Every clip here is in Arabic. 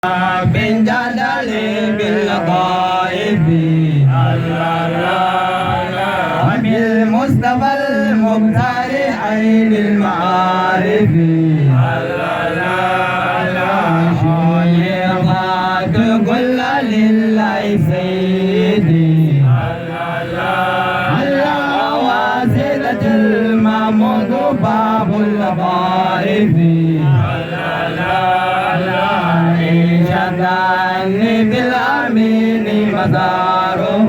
بن جدل باللطائف وبالمصطفى المختار عين المعارف شيخات كل لله سيدي واسدة المعمود باب اللطائف شداني بالأمين مزاره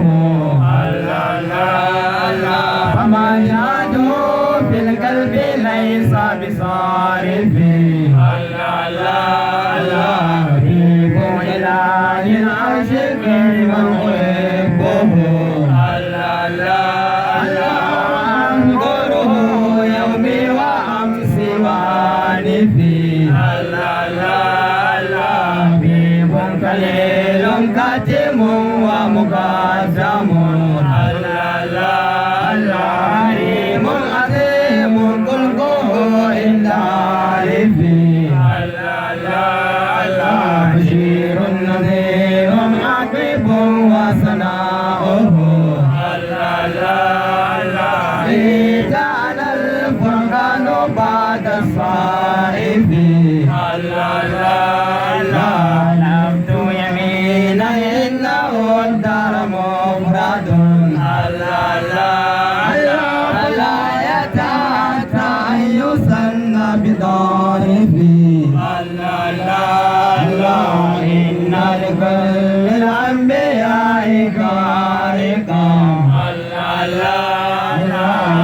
فما يعدو في القلب ليس بصارف حبيب إله العاشق من أحبه أنظره يومي وأمسي وآنفي قليل كاتم ومقدم كريم عظيم خلقه عند عارفي بشير نذير عقيب وثناؤه جعل الفرقان بعد الصائف بضاربي إن لكل الأنبياء خارقا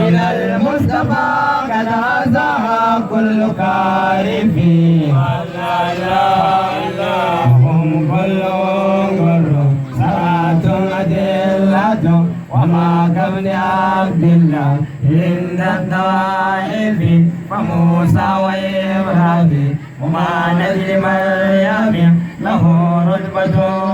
إلى المصطفى قد هزها كل كارفي هم كلهم ساعة أدلة وما كون عبد الله عند الطائف فموسى وإبراهيم وما نجم مريم له رتبة